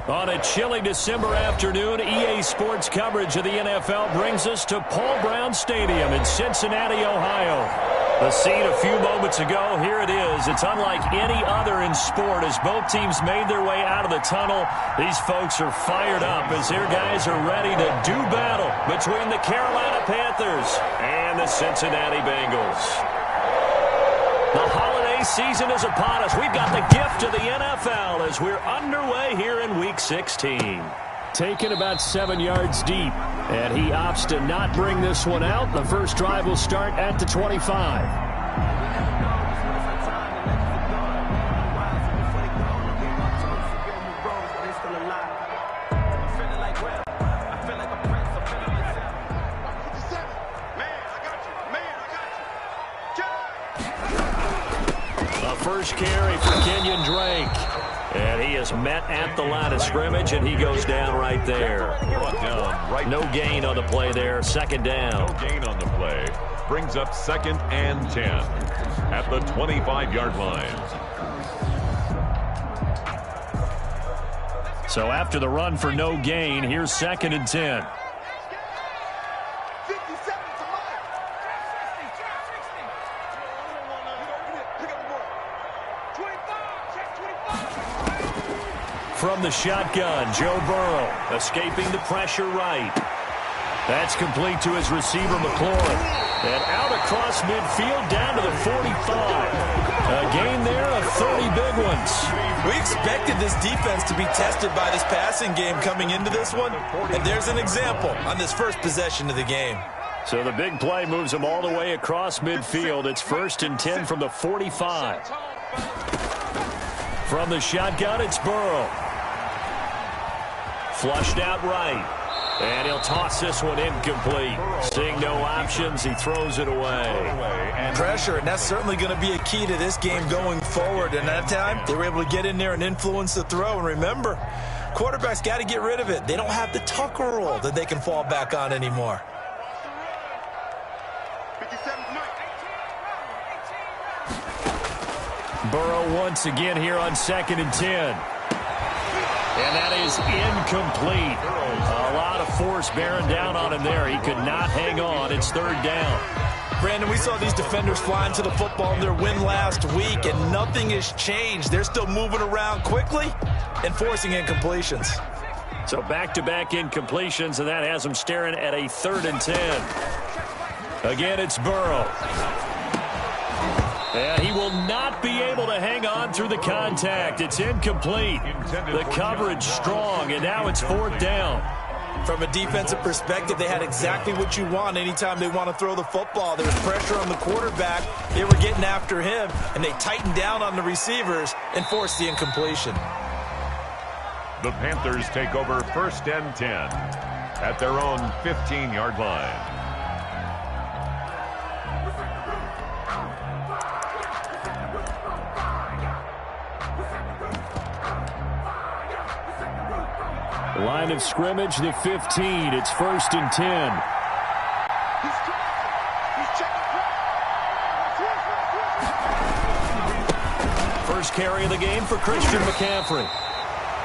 On a chilly December afternoon, EA Sports coverage of the NFL brings us to Paul Brown Stadium in Cincinnati, Ohio. The scene a few moments ago, here it is. It's unlike any other in sport as both teams made their way out of the tunnel. These folks are fired up as their guys are ready to do battle between the Carolina Panthers and the Cincinnati Bengals. The holiday season is upon us. We've got the gift of the NFL as we're underway here in Week 16. Taken about 7 yards deep, and he opts to not bring this one out. The first drive will start at the 25. First carry for Kenyon Drake. And he is met at the line of scrimmage, and he goes down right there. No gain on the play there. Second down. No gain on the play. Brings up 2nd and 10 at the 25-yard line. So after the run for no gain, here's 2nd and 10. From the shotgun, Joe Burrow escaping the pressure right. That's complete to his receiver, McLaurin. And out across midfield down to the 45. A gain there of 30 big ones. We expected this defense to be tested by this passing game coming into this one. And there's an example on this first possession of the game. So the big play moves them all the way across midfield. It's 1st and 10 from the 45. From the shotgun, it's Burrow. Flushed out right. And he'll toss this one incomplete. Seeing no options, he throws it away. Pressure, and that's certainly going to be a key to this game going forward. And that time, they were able to get in there and influence the throw. And remember, quarterbacks got to get rid of it. They don't have the Tucker rule that they can fall back on anymore. Burrow once again here on 2nd and 10. And that is incomplete. A lot of force bearing down on him there. He could not hang on. It's 3rd down. Brandon, we saw these defenders flying to the football in their win last week, and nothing has changed. They're still moving around quickly and forcing incompletions. So back-to-back incompletions, and that has them staring at a 3rd and 10. Again, it's Burrow. And he will not be able to hang on through the contact. It's incomplete. The coverage strong, and now it's 4th down. From a defensive perspective, they had exactly what you want anytime they want to throw the football. There was pressure on the quarterback. They were getting after him, and they tightened down on the receivers and forced the incompletion. The Panthers take over 1st and 10 at their own 15-yard line. Line of scrimmage, the 15. It's 1st and 10. First carry of the game for Christian McCaffrey.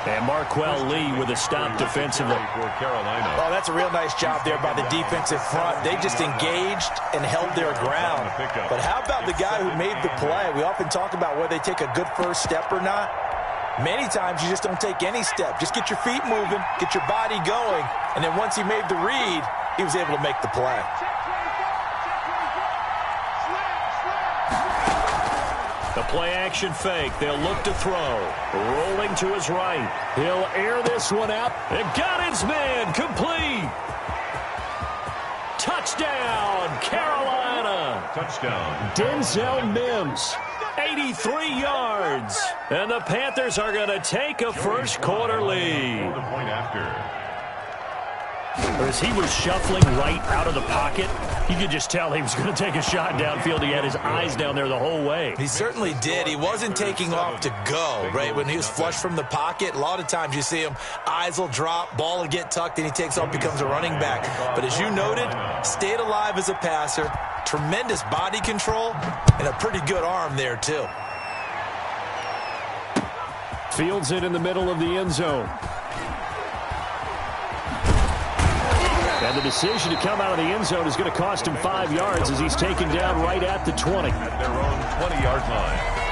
And Marquell Lee with a stop defensively. For Carolina. Oh, that's a real nice job there by the defensive front. They just engaged and held their ground. But how about the guy who made the play? We often talk about whether they take a good first step or not. Many times you just don't take any step. Just get your feet moving, get your body going, and then once he made the read, he was able to make the play. The play-action fake. They'll look to throw. Rolling to his right. He'll air this one out. And got his man. Complete. Touchdown, Carolina. Touchdown. Denzel Mims. 83 yards. And the Panthers are going to take a first quarter lead. The point after. As he was shuffling right out of the pocket, you could just tell he was going to take a shot downfield. He had his eyes down there the whole way. He certainly did. He wasn't taking off to go, right? When he was flush from the pocket, a lot of times you see him, eyes will drop, ball will get tucked, and he takes off, becomes a running back. But as you noted, stayed alive as a passer, tremendous body control, and a pretty good arm there, too. Fields it in the middle of the end zone. And the decision to come out of the end zone is going to cost him 5 yards as he's taken down right at the 20. At their own 20-yard line.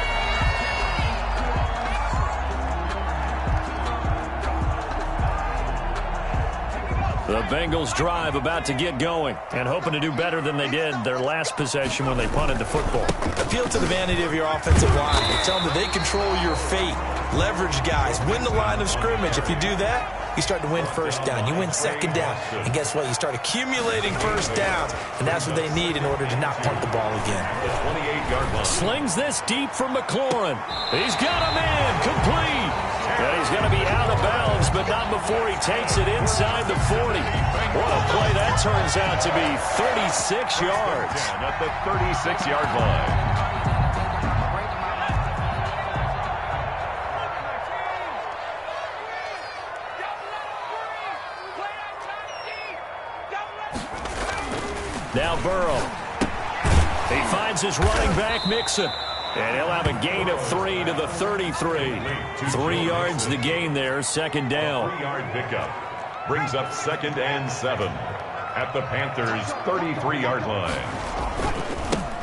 The Bengals drive about to get going and hoping to do better than they did their last possession when they punted the football. Appeal to the vanity of your offensive line. Tell them that they control your fate. Leverage guys. Win the line of scrimmage. If you do that, you start to win first down. You win second down. And guess what? You start accumulating first downs. And that's what they need in order to not punt the ball again. The 28-yard line. Slings this deep from McLaurin. He's got a man. Complete. And he's going to be out of bounds, but not before he takes it inside the 40. What a play that turns out to be. 36 yards. At the 36-yard line. Now Burrow. He finds his running back, Mixon. And he'll have a gain of 3 to the 33. 3 yards the gain there, second down. 3-yard pickup. Brings up 2nd and 7 at the Panthers' 33-yard line.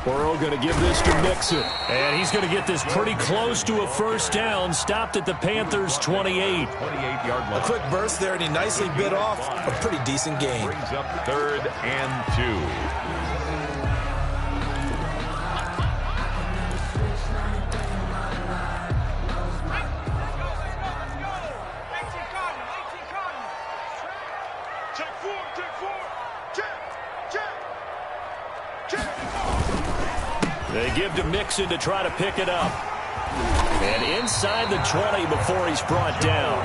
Burrow going to give this to Mixon. And he's going to get this pretty close to a first down. Stopped at the Panthers' 28. 28-yard line. A quick burst there, and he nicely bit off a pretty decent gain. Brings up 3rd and 2. They give to Mixon to try to pick it up. And inside the 20 before he's brought down.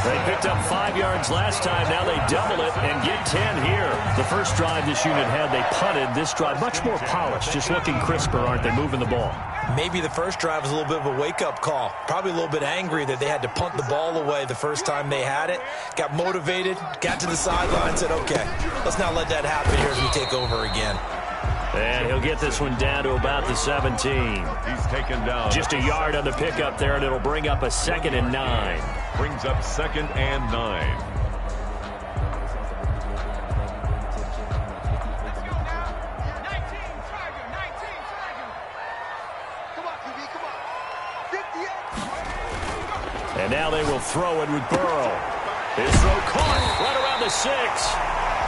They picked up 5 yards last time. Now they double it and get 10 here. The first drive this unit had, they punted. This drive, much more polished, just looking crisper, aren't they, moving the ball? Maybe the first drive was a little bit of a wake-up call. Probably a little bit angry that they had to punt the ball away the first time they had it. Got motivated, got to the sideline, said, okay, let's not let that happen here as we take over again. And he'll get this one down to about the 17. He's taken down. Just a yard on the pickup there, and it'll bring up a 2nd and 9. Brings up 2nd and 9. And now they will throw it with Burrow. His throw caught right around the 6.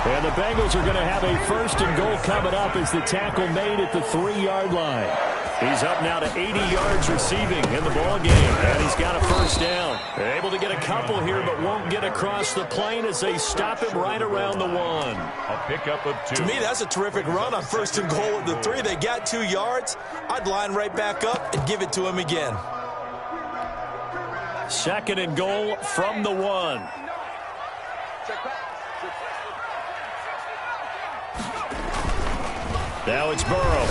And the Bengals are going to have a 1st and goal coming up as the tackle made at the 3-yard line. He's up now to 80 yards receiving in the ball game, and he's got a first down. They're able to get a couple here, but won't get across the plane as they stop him right around the 1. A pickup of 2. To me, that's a terrific run on 1st and goal at the 3. They got 2 yards. I'd line right back up and give it to him again. 2nd and goal from the 1. Now it's Burrow.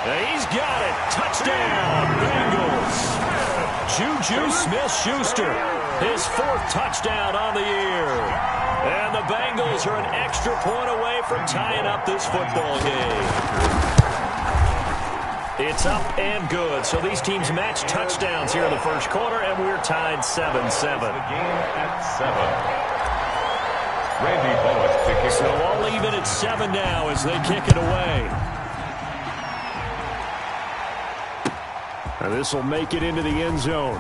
And he's got it. Touchdown, Bengals. Juju Smith-Schuster, his 4th touchdown on the year. And the Bengals are an extra point away from tying up this football game. It's up and good. So these teams match touchdowns here in the first quarter, and we're tied 7-7. The game at 7. Randy Bullock to kick. So all even at 7 now as they kick it away. And this will make it into the end zone.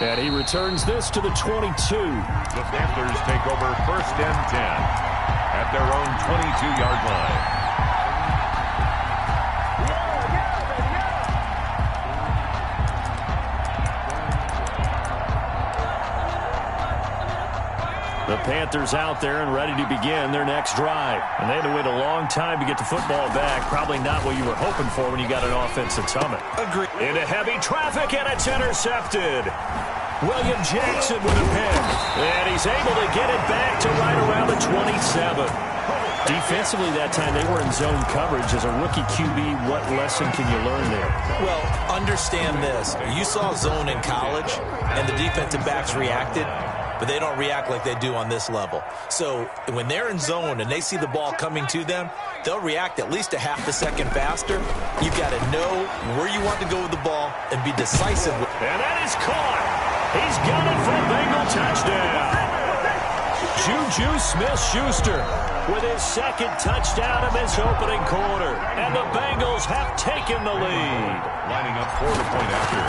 And he returns this to the 22. The Panthers take over 1st and 10 at their own 22-yard line. The Panthers out there and ready to begin their next drive. And they had to wait a long time to get the football back. Probably not what you were hoping for when you got an offense that's humming. Agreed. Into heavy traffic, and it's intercepted. William Jackson with a pick. And he's able to get it back to right around the 27. Defensively that time, they were in zone coverage. As a rookie QB, what lesson can you learn there? Well, understand this. You saw zone in college, and the defensive backs reacted. But they don't react like they do on this level. So when they're in zone and they see the ball coming to them, they'll react at least a half a second faster. You've got to know where you want to go with the ball and be decisive. And that is caught. He's got it for a Bengal touchdown. Juju Smith-Schuster with his second touchdown in this opening quarter. And the Bengals have taken the lead. Lining up for the point after.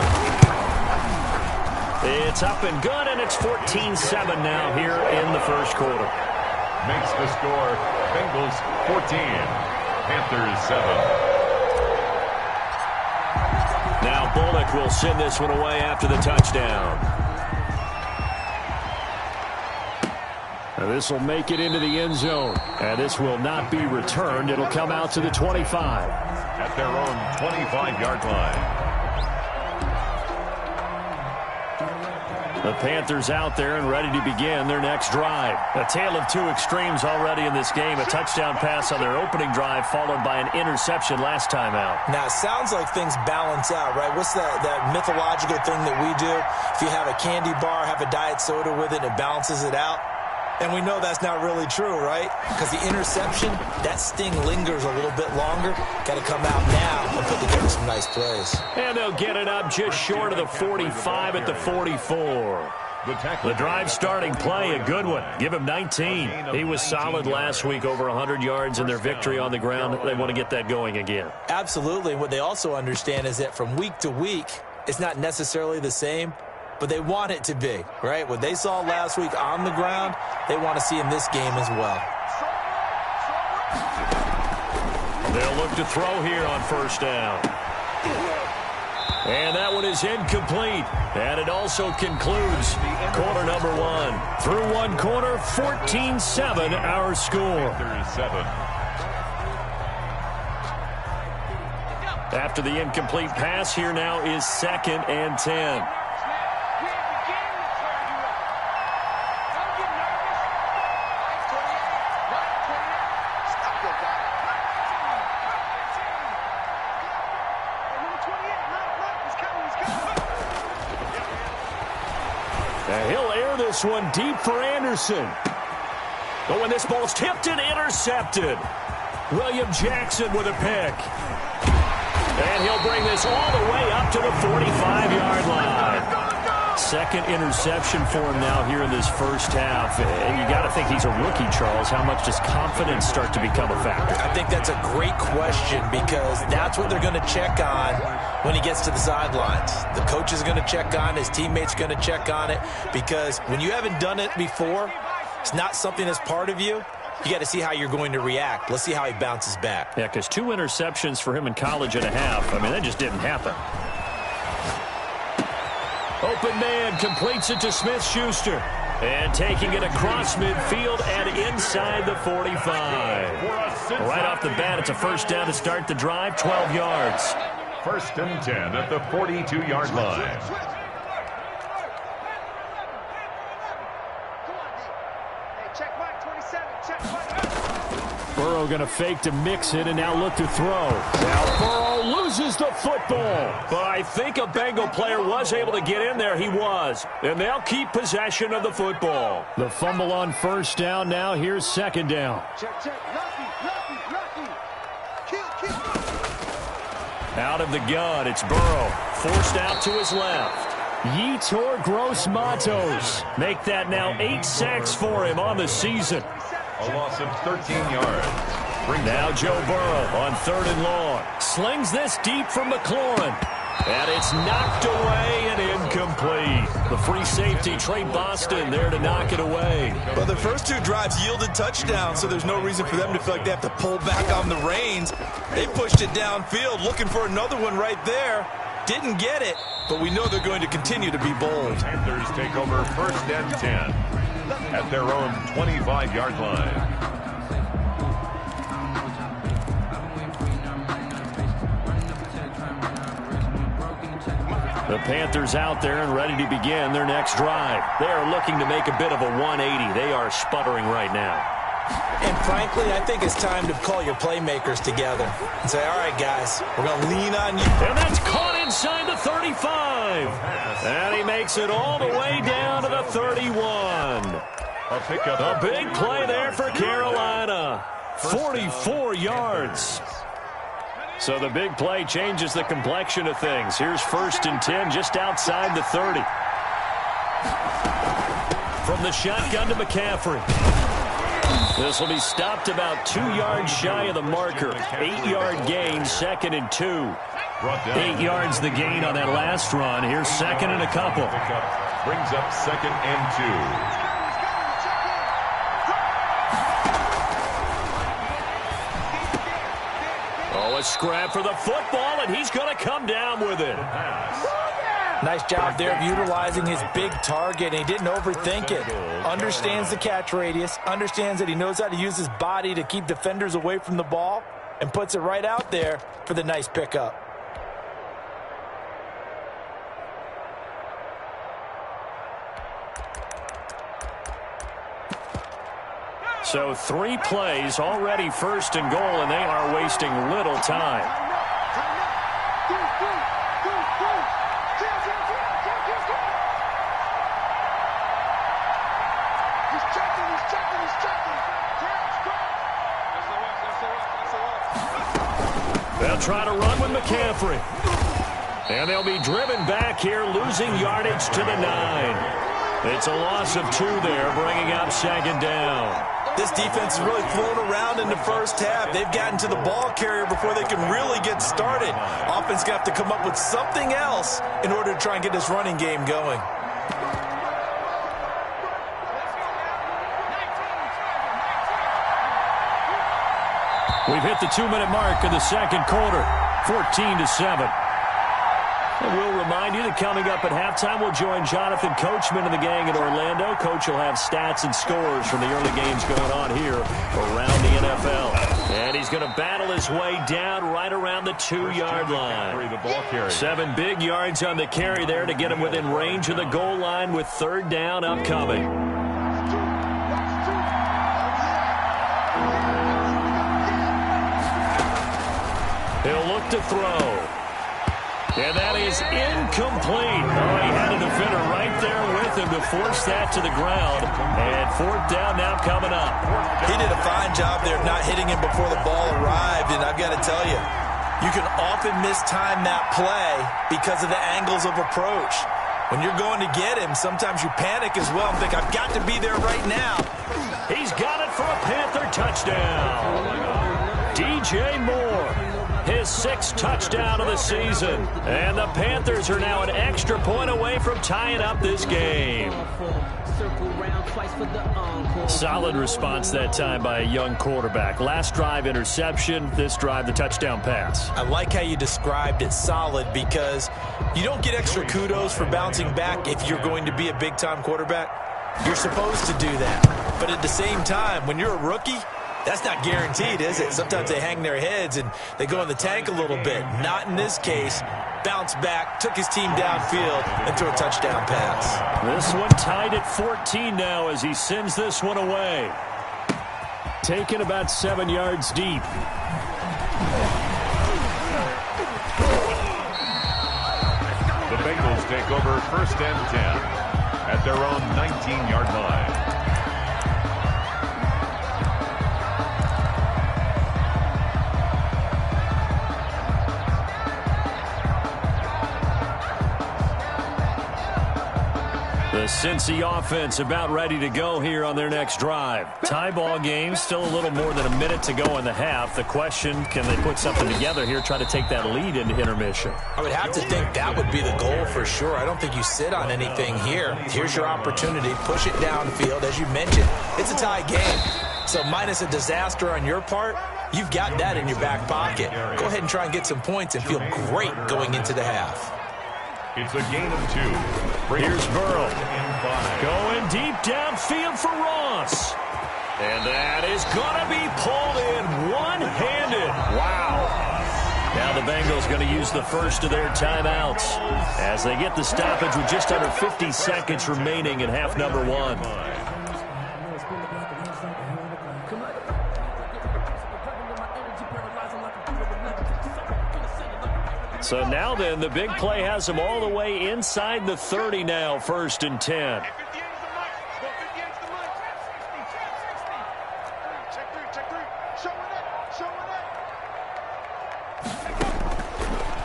It's up and good, and it's 14-7 now here in the first quarter. Makes the score Bengals 14, Panthers 7. Now Bullock will send this one away after the touchdown. Now this will make it into the end zone. And this will not be returned. It'll come out to the 25. At their own 25-yard line. The Panthers out there and ready to begin their next drive. A tale of two extremes already in this game. A touchdown pass on their opening drive followed by an interception last time out. Now, it sounds like things balance out, right? What's that mythological thing that we do? If you have a candy bar, have a diet soda with it, it balances it out. And we know that's not really true, right? Because the interception, that sting lingers a little bit longer. Got to come out now and put together some nice plays. And they'll get it up just short of the 45 at the 44. The drive starting play, a good one. Give him 19. He was solid last week, over 100 yards in their victory on the ground. They want to get that going again. Absolutely. What they also understand is that from week to week, it's not necessarily the same, but they want it to be, right? What they saw last week on the ground, they want to see in this game as well. They'll look to throw here on first down. And that one is incomplete. And it also concludes quarter number one. Through one quarter, 14-7 our score. After the incomplete pass, here now is 2nd and 10. He'll air this one deep for Anderson. Oh, and this ball's tipped and intercepted. William Jackson with a pick. And he'll bring this all the way up to the 45-yard line. Second interception for him now here in this first half. And you got to think he's a rookie, Charles. How much does confidence start to become a factor? I think that's a great question because that's what they're going to check on when he gets to the sidelines. The coach is going to check on, his teammates going to check on it, because when you haven't done it before, it's not something that's part of you. You got to see how you're going to react. Let's see how he bounces back. Yeah, because 2 interceptions for him in college and a half. I mean, that just didn't happen. Open man completes it to Smith-Schuster. And taking it across midfield and inside the 45. Right off the bat, it's a first down to start the drive, 12 yards. 1st and 10 at the 42-yard line. Burrow going to fake to mix it and now look to throw. Now Burrow loses the football. But I think a Bengal player was able to get in there. He was. And they'll keep possession of the football. The fumble on first down. Now here's 2nd down. Out of the gun, it's Burrow. Forced out to his left. Yetur Gross-Matos. Make that now 8 sacks for him on the season. A loss of 13 yards. Now Joe Burrow on 3rd and long. Slings this deep from McLaurin. And it's knocked away and incomplete. The free safety, Trey Boston, there to knock it away. Well, the first 2 drives yielded touchdowns, so there's no reason for them to feel like they have to pull back on the reins. They pushed it downfield, looking for another one right there. Didn't get it, but we know they're going to continue to be bold. Panthers take over 1st and 10 at their own 25-yard line. The Panthers out there and ready to begin their next drive. They are looking to make a bit of a 180. They are sputtering right now. And frankly, I think it's time to call your playmakers together and say, all right, guys, we're going to lean on you. And that's caught inside the 35. And he makes it all the way down to the 31. A big play there for Carolina. 44 yards. So the big play changes the complexion of things. Here's 1st and 10 just outside the 30. from the shotgun to McCaffrey. This will be stopped about 2 yards shy of the marker. 8-yard gain, 2nd and 2. 8 yards the gain on that last run. Here's 2nd and a couple. Brings up 2nd and 2. Oh, a scrap for the football, and he's going to come down with it. Nice job there of utilizing his big target. He didn't overthink it. Understands the catch radius. Understands that he knows how to use his body to keep defenders away from the ball. And puts it right out there for the nice pickup. So 3 plays, already 1st and goal, and they are wasting little time. They'll try to run with McCaffrey. And they'll be driven back here, losing yardage to the 9. It's a loss of 2 there, bringing up 2nd down. This defense is really thrown around in the first half. They've gotten to the ball carrier before they can really get started. Offense going to have to come up with something else in order to try and get this running game going. We've hit the 2-minute mark in the 2nd quarter, 14-7. And we'll remind you that coming up at halftime, we'll join Jonathan Coachman and the gang in Orlando. Coach will have stats and scores from the early games going on here around the NFL. And he's going to battle his way down right around the 2-yard line. 7 big yards on the carry there to get him within range of the goal line with 3rd down upcoming. He'll look to throw. And that is incomplete. Oh, he had a defender right there with him to force that to the ground. And 4th down now coming up. He did a fine job there of not hitting him before the ball arrived. And I've got to tell you, you can often mistime that play because of the angles of approach. When you're going to get him, sometimes you panic as well and think, I've got to be there right now. He's got it for a Panther touchdown. DJ Moore. His 6th touchdown of the season. And the Panthers are now an extra point away from tying up this game. Solid response that time by a young quarterback. Last drive, interception. This drive, the touchdown pass. I like how you described it, solid, because you don't get extra kudos for bouncing back if you're going to be a big-time quarterback. You're supposed to do that. But at the same time, when you're a rookie, that's not guaranteed, is it? Sometimes they hang their heads and they go in the tank a little bit. Not in this case. Bounced back, took his team downfield, and threw a touchdown pass. This one tied at 14 now as he sends this one away. Taken about 7 yards deep. The Bengals take over 1st and 10 at their own 19-yard line. The Cincy offense about ready to go here on their next drive. Tie ball game, still a little more than a minute to go in the half. The question, can they put something together here, try to take that lead into intermission? I would have to think that would be the goal for sure. I don't think you sit on anything here. Here's your opportunity. Push it downfield. As you mentioned, it's a tie game. So minus a disaster on your part, you've got that in your back pocket. Go ahead and try and get some points and feel great going into the half. It's a gain of 2. Here's Burrow. Going deep downfield for Ross. And that is going to be pulled in one-handed. Wow. Now the Bengals going to use the first of their timeouts as they get the stoppage with just under 50 seconds remaining in half number 1. So now then, the big play has them all the way inside the 30 now, 1st and 10.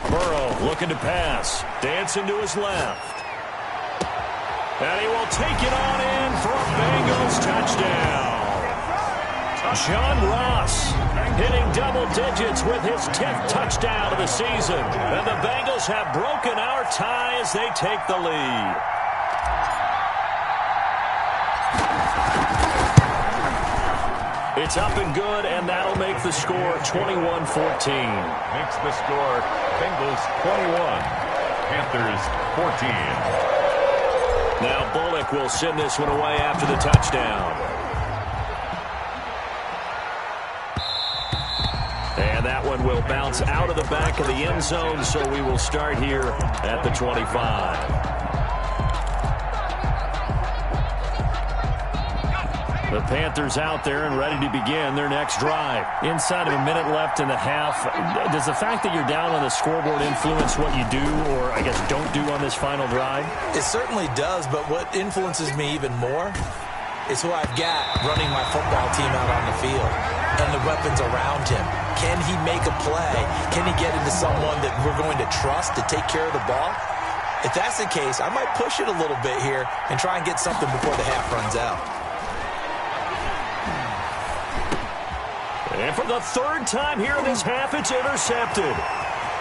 Burrow looking to pass. Dancing to his left. And he will take it on in for a Bengals touchdown. John Ross hitting double digits with his 10th touchdown of the season. And the Bengals have broken our tie as they take the lead. It's up and good, and that'll make the score 21-14. Makes the score Bengals 21, Panthers 14. Now Bullock will send this one away after the touchdown. And that one will bounce out of the back of the end zone, so we will start here at the 25. The Panthers out there and ready to begin their next drive. Inside of a minute left in the half, does the fact that you're down on the scoreboard influence what you do or, I guess, don't do on this final drive? It certainly does, but what influences me even more is who I've got running my football team out on the field and the weapons around him. Can he make a play? Can he get into someone that we're going to trust to take care of the ball? If that's the case, I might push it a little bit here and try and get something before the half runs out. And for the third time here in this half, it's intercepted.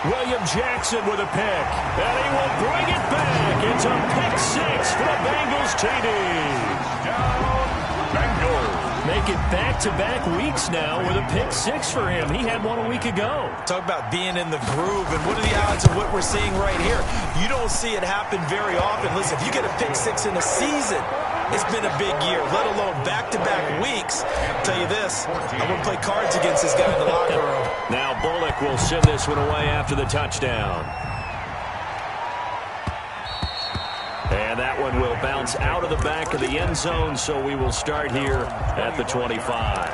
William Jackson with a pick. And he will bring it back. It's a pick six for the Bengals TD. Down, Bengals. Make it back-to-back weeks now with a pick six for him. He had one a week ago. Talk about being in the groove, and what are the odds of what we're seeing right here? You don't see it happen very often. Listen, if you get a pick six in a season, it's been a big year, let alone back-to-back weeks. I'll tell you this, I wouldn't play cards against this guy in the locker room. Now Bullock will send this one away after the touchdown. And that one will bounce out of the back of the end zone, so we will start here at the 25.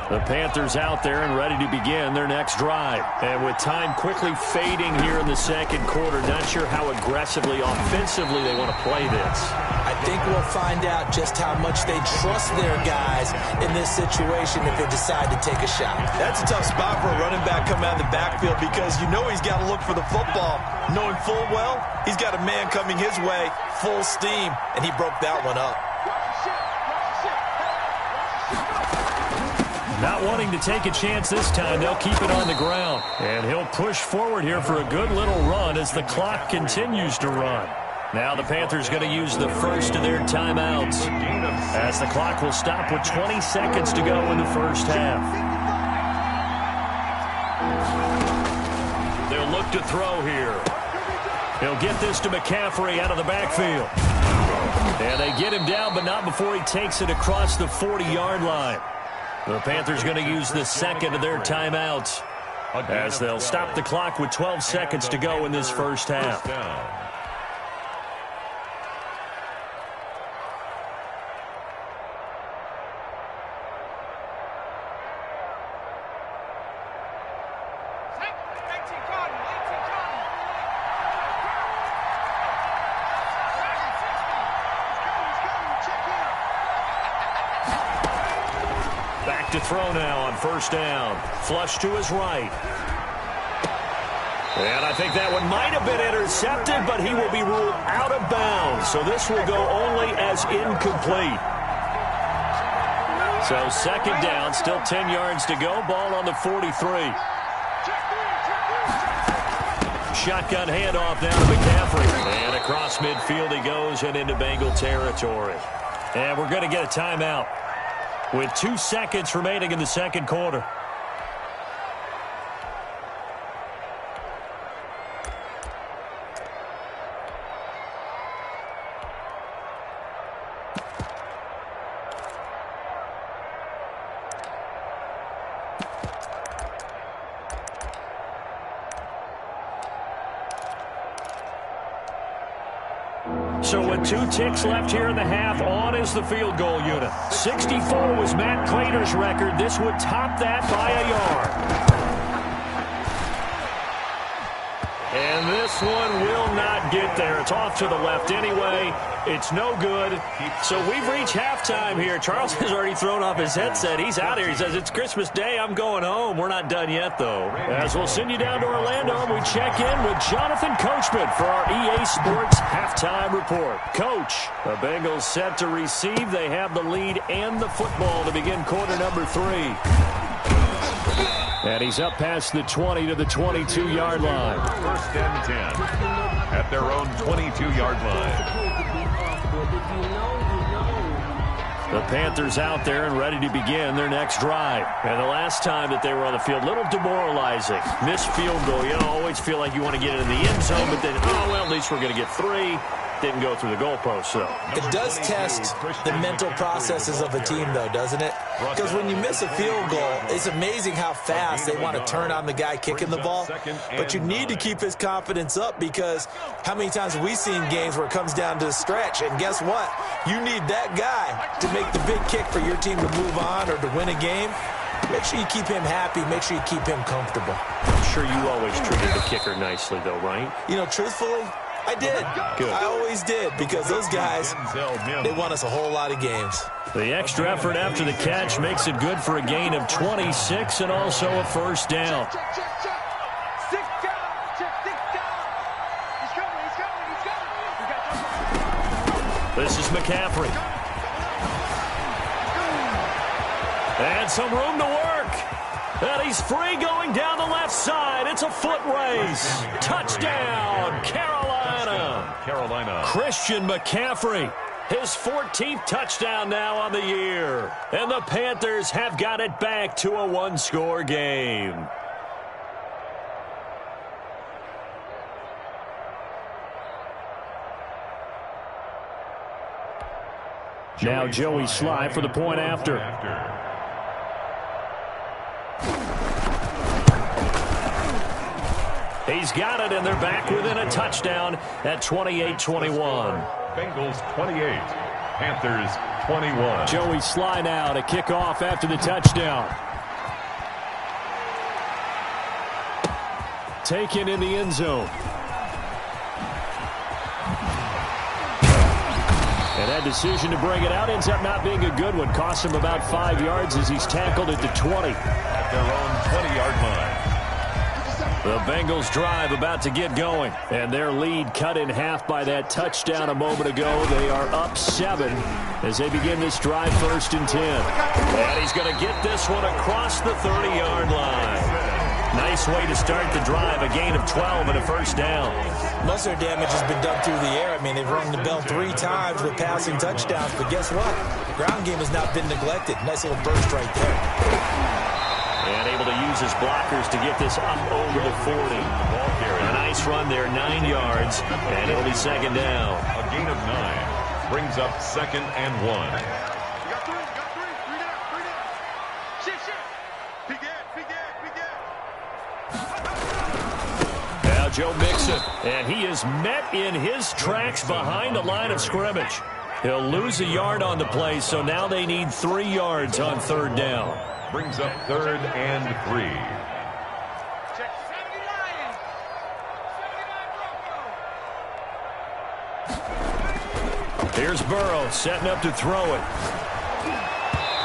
The Panthers out there and ready to begin their next drive. And with time quickly fading here in the second quarter, not sure how aggressively, offensively they want to play this. I think we'll find out just how much they trust their guys in this situation if they decide to take a shot. That's a tough spot for a running back coming out of the backfield because you know he's got to look for the football. Knowing full well, he's got a man coming his way, full steam, and he broke that one up. Not wanting to take a chance this time, they'll keep it on the ground. And he'll push forward here for a good little run as the clock continues to run. Now the Panthers going to use the first of their timeouts as the clock will stop with 20 seconds to go in the first half. They'll look to throw here. He'll get this to McCaffrey out of the backfield. And they get him down, but not before he takes it across the 40-yard line. The Panthers going to use the second of their timeouts as they'll stop the clock with 12 seconds to go in this first half. Back to throw now on first down. Flush to his right. And I think that one might have been intercepted, but he will be ruled out of bounds. So this will go only as incomplete. So second down, still 10 yards to go. Ball on the 43. Shotgun handoff now to McCaffrey. And across midfield he goes and into Bengal territory. And we're going to get a timeout with 2 seconds remaining in the second quarter. So with 2 ticks left here in the half, on is the field goal unit. 64 was Matt Claytor's record. This would top that by a yard. And this one will not get there. It's off to the left anyway. It's no good. So we've reached halftime here. Charles has already thrown off his headset. He's out here. He says, it's Christmas Day. I'm going home. We're not done yet, though. As we'll send you down to Orlando, and we check in with Jonathan Coachman for our EA Sports Halftime Report. Coach, the Bengals set to receive. They have the lead and the football to begin quarter number 3. And he's up past the 20 to the 22-yard line. First and 10 at their own 22-yard line. The Panthers out there and ready to begin their next drive. And the last time that they were on the field, a little demoralizing. Missed field goal. You always feel like you want to get it in the end zone, but then, well, at least we're going to get 3. Didn't go through the goalpost, though. It does test the mental processes of a team, though, doesn't it? Because when you miss a field goal, it's amazing how fast they want to turn on the guy kicking the ball. But you need to keep his confidence up, because how many times have we seen games where it comes down to the stretch? And guess what? You need that guy to make the big kick for your team to move on or to win a game. Make sure you keep him happy. Make sure you keep him comfortable. I'm sure you always treated the kicker nicely, though, right? You know, truthfully, I did. Good. I always did, because those guys, they won us a whole lot of games. The extra effort after the catch makes it good for a gain of 26 and also a first down. This is McCaffrey. And some room to work. And he's free going down the left side. It's a foot race. Touchdown, Carolina. Christian McCaffrey. His 14th touchdown now on the year. And the Panthers have got it back to a one-score game. Now Joey Sly for the point after. He's got it, and they're back within a touchdown at 28-21. Bengals 28, Panthers 21. Joey Sly now to kick off after the touchdown. Taken in the end zone. And that decision to bring it out ends up not being a good one. Costs him about 5 yards as he's tackled at the 20. At their own 20-yard line. The Bengals drive about to get going. And their lead cut in half by that touchdown a moment ago. They are up 7 as they begin this drive, 1st and 10. And he's going to get this one across the 30-yard line. Nice way to start the drive, a gain of 12 and a first down. Most of their damage has been done through the air. I mean, they've rung the bell 3 times with passing touchdowns, but guess what? The ground game has not been neglected. Nice little burst right there. And able to use his blockers to get this up over the 40. A nice run there, 9 yards, and it'll be second down. A gain of 9 brings up 2nd and 1. Joe Mixon, and he is met in his tracks behind the line of scrimmage. He'll lose a yard on the play, so now they need 3 yards on 3rd down. Brings up 3rd and 3. Here's Burrow setting up to throw it.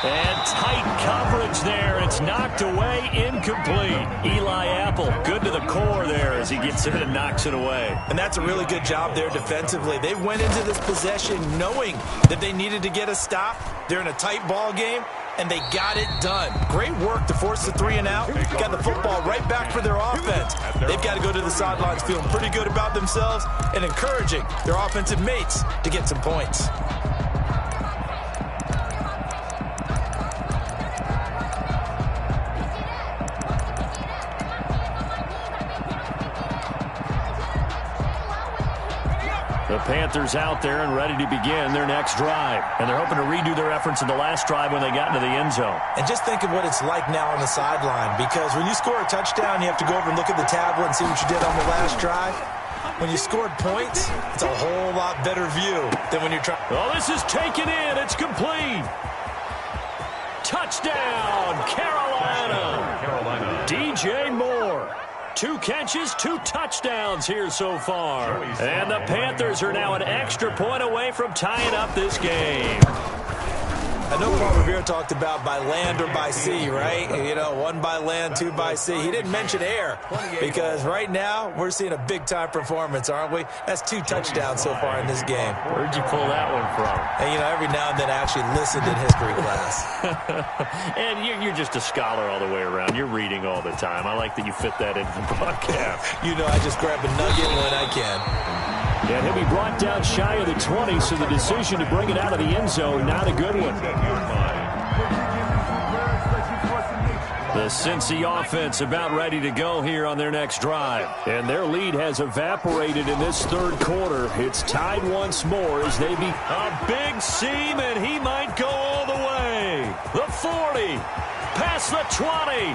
And tight coverage there. It's knocked away, incomplete. Eli Apple, good to the core there as he gets in and knocks it away. And that's a really good job there defensively. They went into this possession knowing that they needed to get a stop. They're in a tight ball game, and they got it done. Great work to force the 3 and out. Got the football right back for their offense. They've got to go to the sidelines feeling pretty good about themselves and encouraging their offensive mates to get some points. The Panthers out there and ready to begin their next drive. And they're hoping to redo their efforts in the last drive when they got into the end zone. And just think of what it's like now on the sideline, because when you score a touchdown, you have to go over and look at the tablet and see what you did on the last drive. When you scored points, it's a whole lot better view than when you're trying. Oh, this is taken in. It's complete. Touchdown, Carolina. DJ Moore. 2 catches, 2 touchdowns here so far. And the Panthers are now an extra point away from tying up this game. I know Paul Revere talked about by land or by sea, right? You know, 1 by land, 2 by sea. He didn't mention air because right now we're seeing a big-time performance, aren't we? That's 2 touchdowns so far in this game. Where'd you pull that one from? And, you know, every now and then I actually listened in history class. And you're just a scholar all the way around. You're reading all the time. I like that you fit that into the broadcast. You know, I just grab a nugget when I can. And he'll be brought down shy of the 20, so the decision to bring it out of the end zone, not a good one. The Cincy offense about ready to go here on their next drive. And their lead has evaporated in this third quarter. It's tied once more as they be a big seam, and he might go all the way. The 40, past the 20.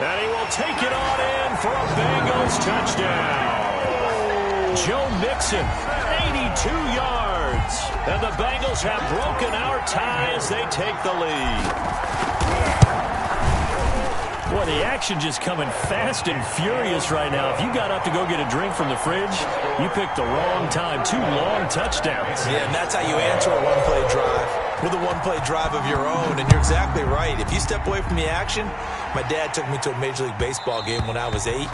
And he will take it on in for a Bengals touchdown. Joe Mixon, 82 yards. And the Bengals have broken our tie as they take the lead. Boy, the action just coming fast and furious right now. If you got up to go get a drink from the fridge, you picked the wrong time. 2 long touchdowns. Yeah, and that's how you answer a one-play drive. With a one-play drive of your own. And you're exactly right. If you step away from the action, my dad took me to a Major League Baseball game when I was 8.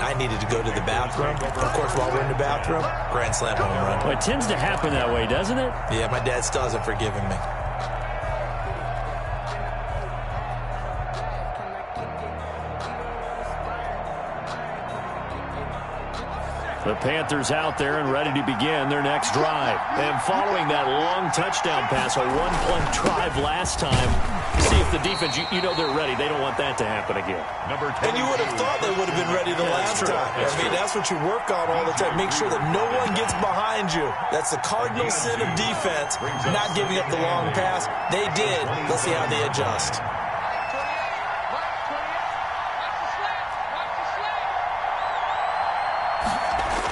I needed to go to the bathroom. Of course, while we're in the bathroom, grand slam home run. Well, it tends to happen that way, doesn't it? Yeah, my dad still hasn't forgiven me. The Panthers out there and ready to begin their next drive. And following that long touchdown pass, a one-play drive last time, see if the defense, you know they're ready. They don't want that to happen again. And you would have thought they would have been ready the last time. I mean, that's what you work on all the time. Make sure that no one gets behind you. That's the cardinal sin of defense, not giving up the long pass. They did. Let's see how they adjust.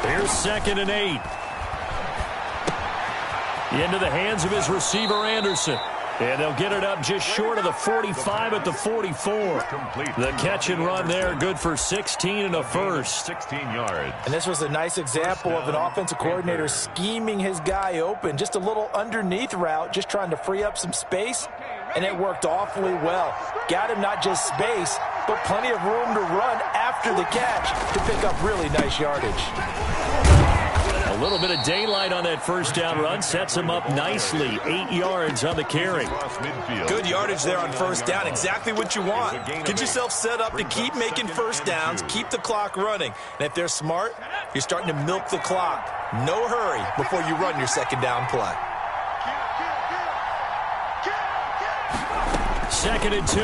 Here's 2nd and 8. Into the hands of his receiver, Anderson. And they'll get it up just short of the 45 at the 44. The catch and run there, good for 16 and a first. 16 yards. And this was a nice example of an offensive coordinator scheming his guy open. Just a little underneath route, just trying to free up some space. And it worked awfully well. Got him not just space, but plenty of room to run after the catch to pick up really nice yardage. A little bit of daylight on that first down run sets him up nicely. 8 yards on the carry. Good yardage there on first down. Exactly what you want. Get yourself set up to keep making first downs, keep the clock running. And if they're smart, you're starting to milk the clock. No hurry before you run your second down play. 2nd and 2.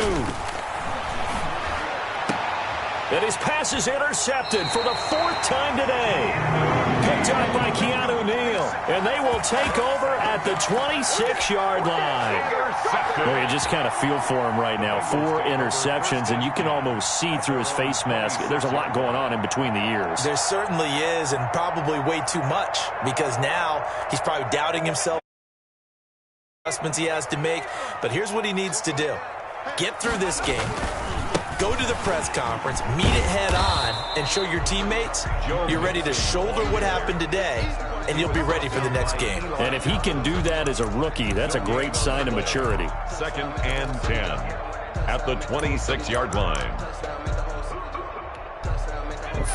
And his pass is intercepted for the 4th time today. Picked up by Keanu Neal. And they will take over at the 26-yard line. Well, you just kind of feel for him right now. 4 interceptions, and you can almost see through his face mask. There's a lot going on in between the ears. There certainly is, and probably way too much, because now he's probably doubting himself. Adjustments he has to make. But here's what he needs to do. Get through this game. Go to the press conference, meet it head on, and show your teammates you're ready to shoulder what happened today, and you'll be ready for the next game. And if he can do that as a rookie, that's a great sign of maturity. 2nd and 10 at the 26-yard line.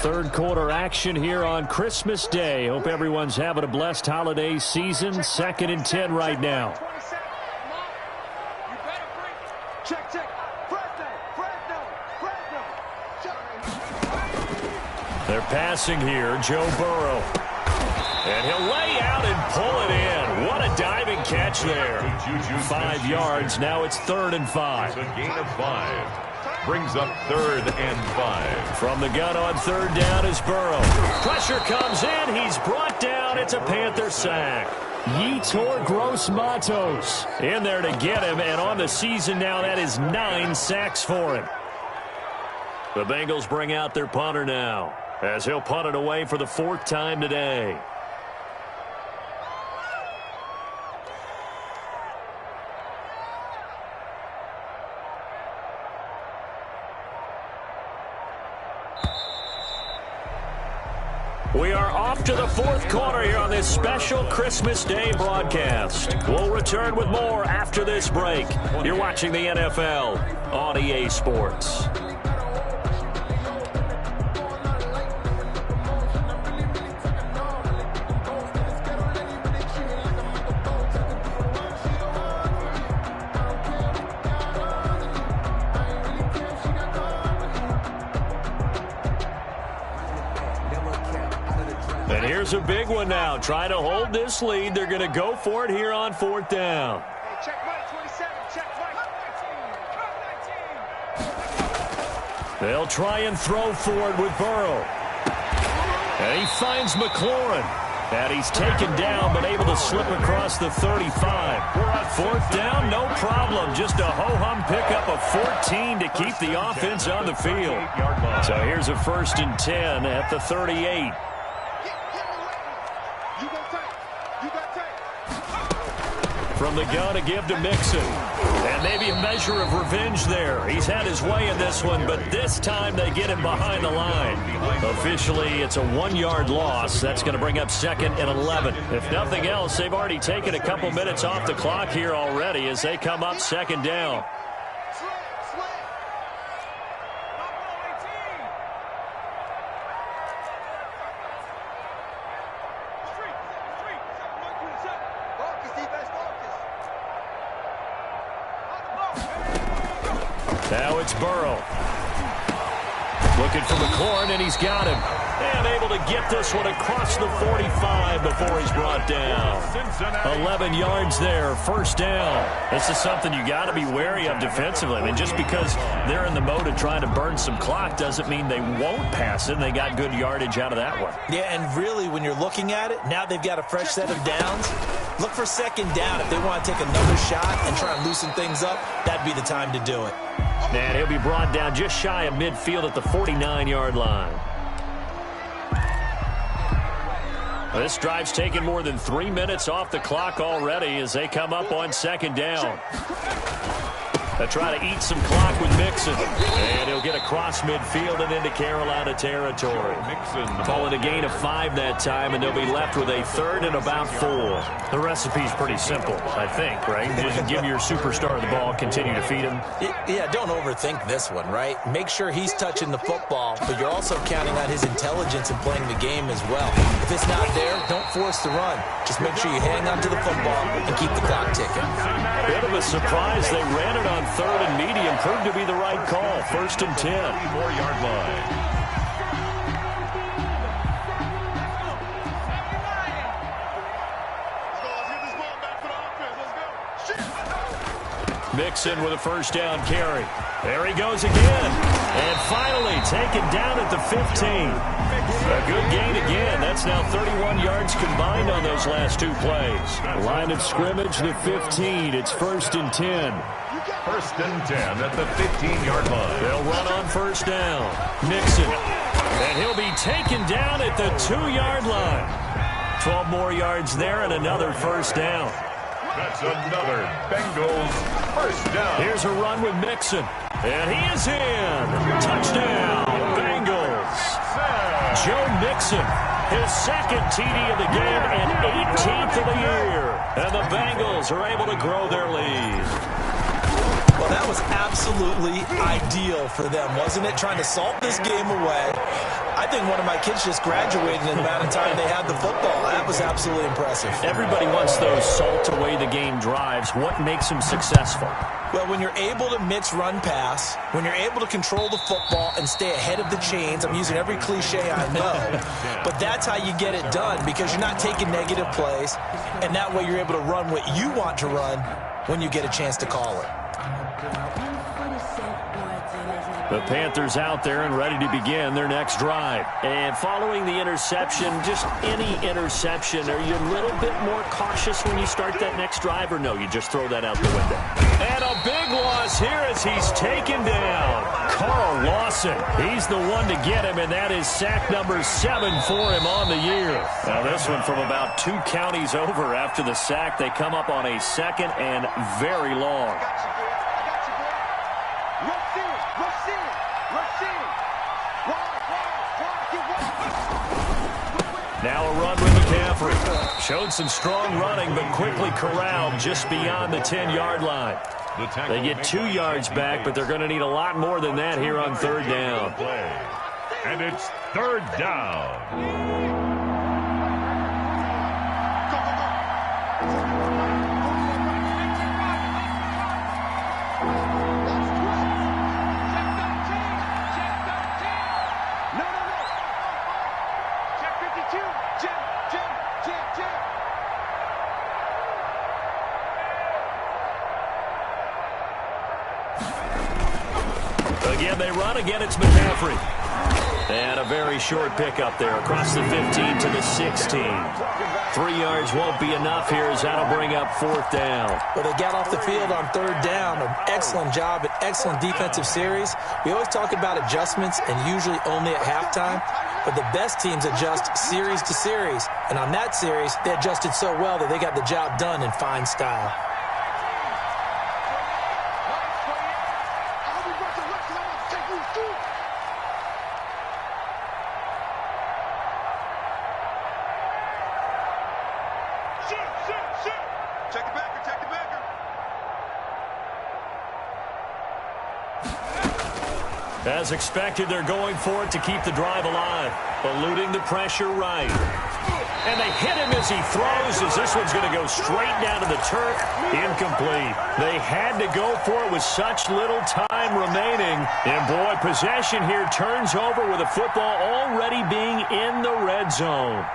Third quarter action here on Christmas Day. Hope everyone's having a blessed holiday season. 2nd and 10 right now. They're passing here, Joe Burrow. And he'll lay out and pull it in. What a diving catch there. 5 yards. Now it's 3rd and 5. A gain of 5. Brings up 3rd and 5. From the gun on 3rd down is Burrow. Pressure comes in. He's brought down. It's a Panther sack. Yetur Gross-Matos in there to get him. And on the season now, that is 9 sacks for him. The Bengals bring out their punter now, as he'll punt it away for the 4th time today. We are off to the fourth quarter here on this special Christmas Day broadcast. We'll return with more after this break. You're watching the NFL on EA Sports. And here's a big one now. Trying to hold this lead. They're going to go for it here on fourth down. Check Mike 27. Check Mike 19. They'll try and throw forward with Burrow. And he finds McLaurin. And he's taken down but able to slip across the 35. Fourth down, no problem. Just a ho-hum pickup of 14 to keep the offense on the field. So here's a 1st and 10 at the 38. From the gun to give to Mixon. And maybe a measure of revenge there. He's had his way in this one, but this time they get him behind the line. Officially, it's a 1-yard loss. That's going to bring up 2nd and 11. If nothing else, they've already taken a couple minutes off the clock here already as they come up 2nd down. Now it's Burrow. Looking for McLaurin, and he's got him. And able to get this one across the 45 before he's brought down. 11 yards there, 1st down. This is something you got to be wary of defensively. I mean, just because they're in the mode of trying to burn some clock doesn't mean they won't pass it. And they got good yardage out of that one. Yeah, and really, when you're looking at it, now they've got a fresh set of downs. Look for 2nd down. If they want to take another shot and try and loosen things up, that'd be the time to do it. And he'll be brought down just shy of midfield at the 49-yard line. This drive's taken more than 3 minutes off the clock already as they come up on 2nd down. They try to eat some clock with Mixon. And he'll get across midfield and into Carolina territory. Calling a gain of 5 that time, and they'll be left with a 3rd and about 4. The recipe's pretty simple, I think, right? Just give your superstar the ball, continue to feed him. Yeah, don't overthink this one, right? Make sure he's touching the football, but you're also counting on his intelligence in playing the game as well. If it's not there, don't force the run. Just make sure you hang on to the football and keep the clock ticking. Bit of a surprise. They ran it on 3rd and medium. Proved to be the right call. 1st and 10. 4-yard line. Mixon with a 1st down carry. There he goes again. And finally taken down at the 15. A good gain again. That's now 31 yards combined on those last 2 plays. Line of scrimmage, the 15. It's 1st and 10. 1st and 10 at the 15-yard line. They'll run on 1st down. Mixon. And he'll be taken down at the 2-yard line. 12 more yards there and another 1st down. That's another Bengals 1st down. Here's a run with Mixon. And he is in. Touchdown, Bengals. Joe Mixon, his 2nd TD of the game and 18th of the year. And the Bengals are able to grow their lead. Well, that was absolutely ideal for them, wasn't it? Trying to salt this game away. I think one of my kids just graduated in the amount of time they had the football. That was absolutely impressive. Everybody wants those salt-away-the-game drives. What makes them successful? Well, when you're able to mix run-pass, when you're able to control the football and stay ahead of the chains, I'm using every cliche I know, but that's how you get it done because you're not taking negative plays, and that way you're able to run what you want to run when you get a chance to call it. The Panthers out there and ready to begin their next drive. And following the interception, just any interception, are you a little bit more cautious when you start that next drive, or no, you just throw that out the window? And a big loss here as he's taken down. Carl Lawson, he's the one to get him, and that is sack number 7 for him on the year. Now this one from about 2 counties over after the sack. They come up on a 2nd and very long. Now a run with McCaffrey. Showed some strong running, but quickly corralled just beyond the 10-yard line. They get 2 yards back, but they're going to need a lot more than that here on third down. And it's third down. Again, they run. Again, it's McCaffrey. And a very short pickup there across the 15 to the 16. 3 yards won't be enough here as that'll bring up fourth down. Well, they got off the field on third down. An excellent job, an excellent defensive series. We always talk about adjustments and usually only at halftime. But the best teams adjust series to series. And on that series, they adjusted so well that they got the job done in fine style. As expected, they're going for it to keep the drive alive, eluding the pressure right. And they hit him as he throws, as this one's going to go straight down to the turf. Incomplete. They had to go for it with such little time remaining. And, boy, possession here turns over with the football already being in the red zone.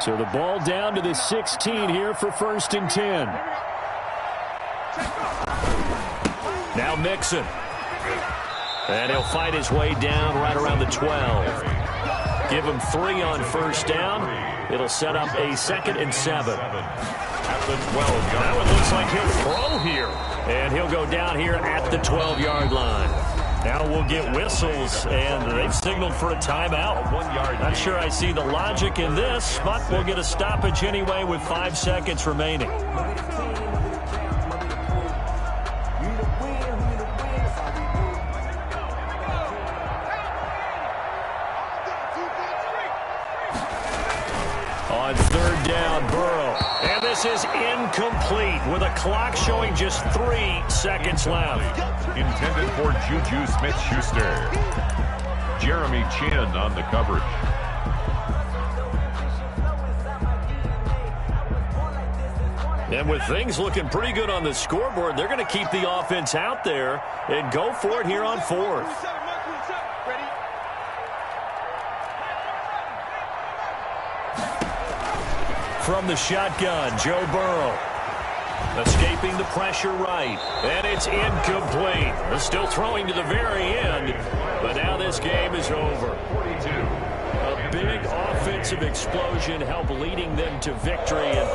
So the ball down to the 16 here for 1st and 10. Now Mixon. And he'll fight his way down right around the 12. Give him 3 on first down. It'll set up a 2nd and 7. At the 12. That one looks like he'll throw here. And he'll go down here at the 12-yard line. Now we'll get whistles, and they've signaled for a timeout. Not sure I see the logic in this, but we'll get a stoppage anyway with 5 seconds remaining. On third down, Burrow. And this is incomplete with a clock showing just 3 seconds left. Intended for Juju Smith-Schuster. Jeremy Chin on the coverage. And with things looking pretty good on the scoreboard, they're going to keep the offense out there and go for it here on 4th. From the shotgun, Joe Burrow. Escaping the pressure right. And it's incomplete. They're still throwing to the very end. But now this game is over. 42. A big offensive explosion helped leading them to victory. And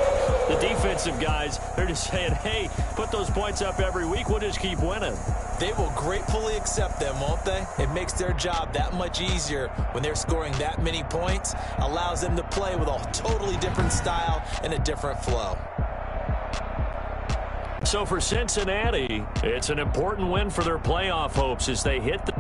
the defensive guys, they're just saying, hey, put those points up every week. We'll just keep winning. They will gratefully accept them, won't they? It makes their job that much easier when they're scoring that many points. Allows them to play with a totally different style and a different flow. So for Cincinnati, it's an important win for their playoff hopes as they hit the